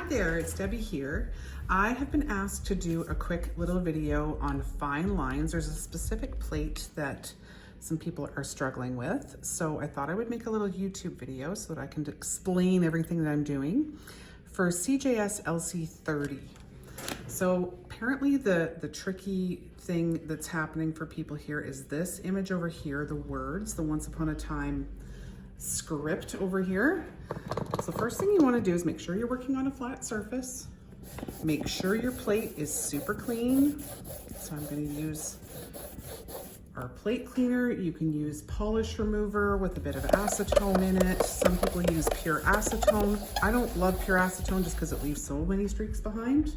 there, it's Debbie here. I have been asked to do a quick little video on fine lines. There's a specific plate that some people are struggling with, so I thought I would make a little YouTube video so that I can explain everything that I'm doing for CjS LC 30. So apparently the tricky thing that's happening for people here is this image over here, the words, the once upon a time script over here. So first thing you want to do is make sure you're working on a flat surface. Make sure your plate is super clean. So I'm going to use our plate cleaner. You can use polish remover with a bit of acetone in it. Some people use pure acetone. I don't love pure acetone just because it leaves so many streaks behind.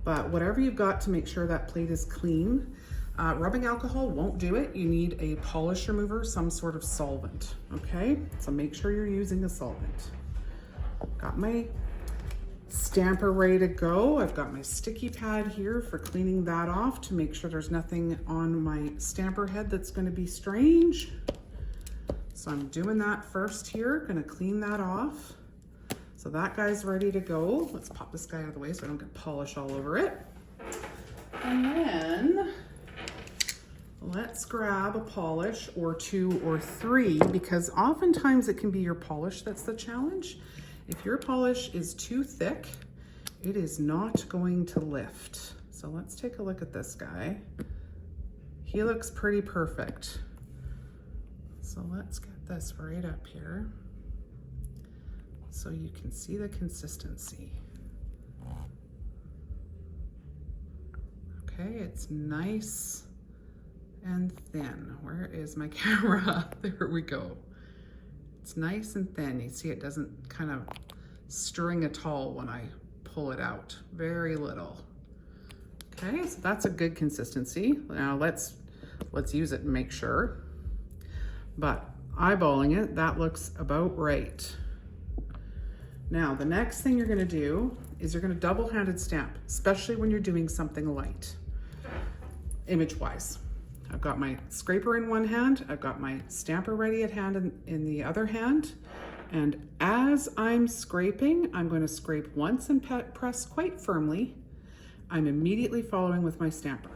But whatever you've got to make sure that plate is clean. Rubbing alcohol won't do it. You need a polish remover, some sort of solvent, okay? So make sure you're using a solvent. Got my stamper ready to go. I've got my sticky pad here for cleaning that off to make sure there's nothing on my stamper head that's gonna be strange. So I'm doing that first here, gonna clean that off. So that guy's ready to go. Let's pop this guy out of the way so I don't get polish all over it. And then let's grab a polish or two or three, because oftentimes it can be your polish that's the challenge. If your polish is too thick, it is not going to lift. So let's take a look at this guy. He looks pretty perfect. So let's get this right up here so you can see the consistency. Okay, it's nice and thin. Where is my camera? There we go. It's nice and thin. You see it doesn't kind of string at all when I pull it out. Very little. Okay, so that's a good consistency. Now let's use it and make sure. But eyeballing it, that looks about right. Now the next thing you're gonna do is you're gonna double-handed stamp, especially when you're doing something light, image-wise. I've got my scraper in one hand, I've got my stamper ready at hand in the other hand, and as I'm scraping, I'm going to scrape once and press quite firmly. I'm immediately following with my stamper.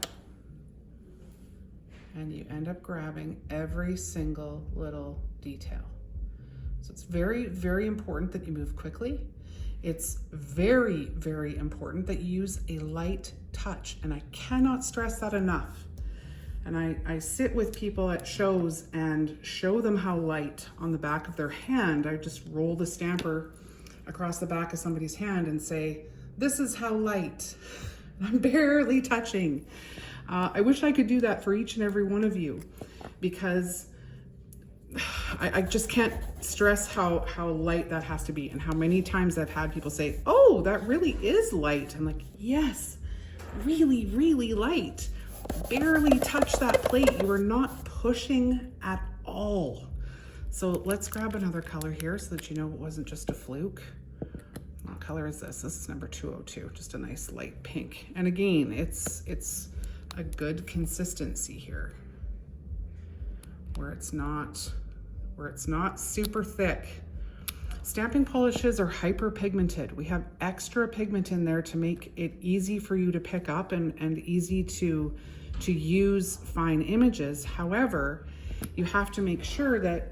And you end up grabbing every single little detail. So it's very, very important that you move quickly. It's very, very important that you use a light touch, and I cannot stress that enough. And I sit with people at shows and show them how light on the back of their hand. I just roll the stamper across the back of somebody's hand and say, this is how light. I'm barely touching. I wish I could do that for each and every one of you, because I just can't stress how light that has to be, and how many times I've had people say, oh, that really is light. I'm like, yes, really, really light. Barely touch that plate. You are not pushing at all. So let's grab another color here so that you know it wasn't just a fluke. What color is this? This is number 202, just a nice light pink. And again, it's a good consistency here, where it's not super thick. Stamping polishes are hyperpigmented. We have extra pigment in there to make it easy for you to pick up and easy to use fine images. However, you have to make sure that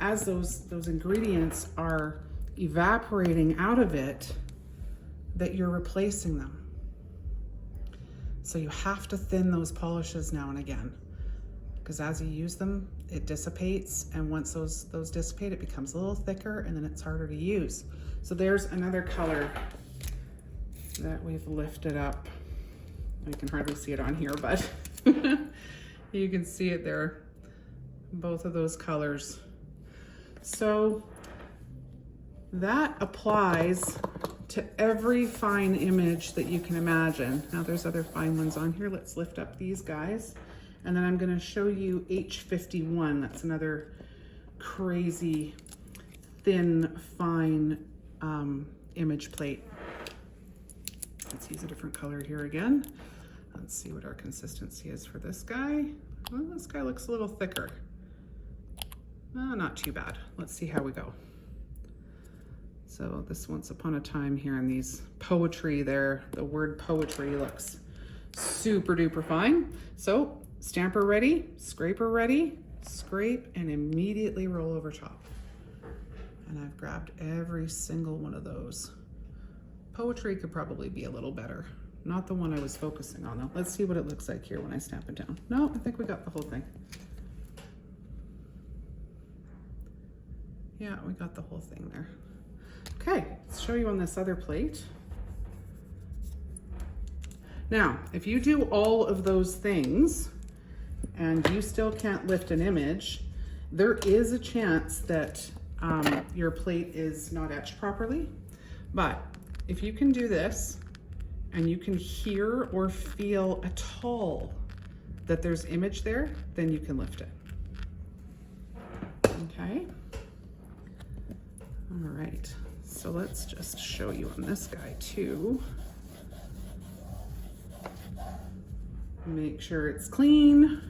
as those ingredients are evaporating out of it, that you're replacing them. So you have to thin those polishes now and again, because as you use them, it dissipates, and once those dissipate, it becomes a little thicker, and then it's harder to use. So there's another color that we've lifted up. You can hardly see it on here, but you can see it there, both of those colors. So that applies to every fine image that you can imagine. Now there's other fine ones on here. Let's lift up these guys. And then I'm gonna show you H51. That's another crazy, thin, fine image plate. Let's use a different color here again. Let's see what our consistency is for this guy. Well, this guy looks a little thicker. Not too bad. Let's see how we go. So this Once Upon a Time here and these poetry there, the word poetry looks super duper fine. So stamper ready, scraper ready, scrape and immediately roll over top. And I've grabbed every single one of those. Poetry could probably be a little better. Not the one I was focusing on though. Let's see what it looks like here when I stamp it down. No, I think we got the whole thing. Yeah, we got the whole thing there. Okay, let's show you on this other plate. Now, if you do all of those things and you still can't lift an image, there is a chance that your plate is not etched properly. But if you can do this and you can hear or feel at all that there's image there, then you can lift it. Okay. All right, so let's just show you on this guy too. Make sure it's clean.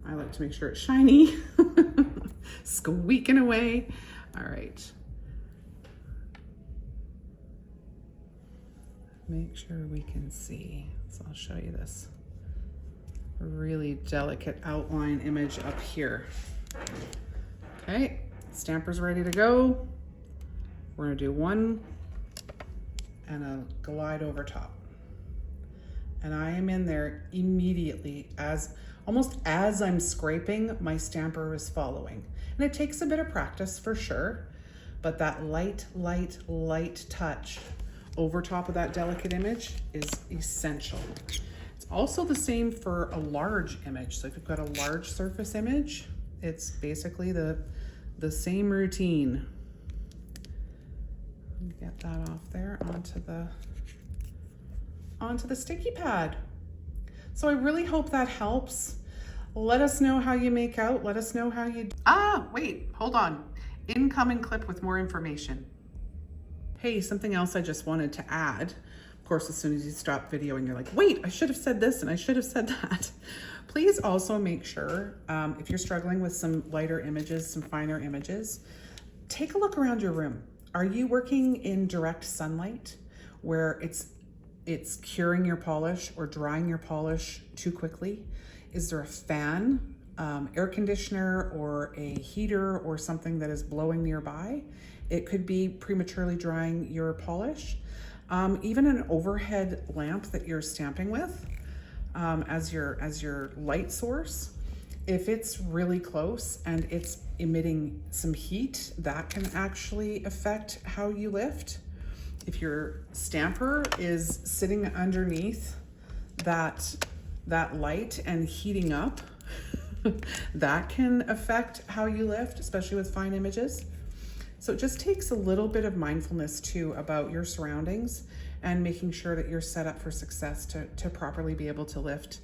I like to make sure it's shiny. Squeaking away. All right. Make sure we can see. So I'll show you this really delicate outline image up here. Okay, stamper's ready to go. We're gonna do one and a glide over top. And I am in there immediately almost as I'm scraping, my stamper is following. And it takes a bit of practice for sure, but that light touch over top of that delicate image is essential. It's also the same for a large image. So if you've got a large surface image, it's basically the same routine. Get that off there onto the sticky pad. So I really hope that helps. Let us know how you make out. Let us know how you... wait, hold on. Incoming clip with more information. Hey, something else I just wanted to add. Of course, as soon as you stop videoing, you're like, wait, I should have said this and I should have said that. Please also make sure, if you're struggling with some lighter images, some finer images, take a look around your room. Are you working in direct sunlight where it's curing your polish or drying your polish too quickly? Is there a fan, air conditioner, or a heater or something that is blowing nearby? It could be prematurely drying your polish. Even an overhead lamp that you're stamping with as your light source, if it's really close and it's emitting some heat, that can actually affect how you lift. If your stamper is sitting underneath that light and heating up, that can affect how you lift, especially with fine images. So it just takes a little bit of mindfulness too about your surroundings and making sure that you're set up for success to properly be able to lift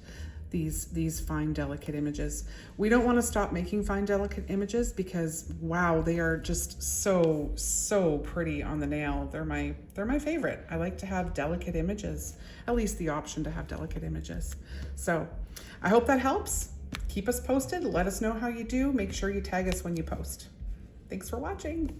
these fine, delicate images. We don't want to stop making fine, delicate images because, wow, they are just so pretty on the nail. They're my favorite. I like to have delicate images, at least the option to have delicate images. So I hope that helps. Keep us posted. Let us know how you do. Make sure you tag us when you post. Thanks for watching.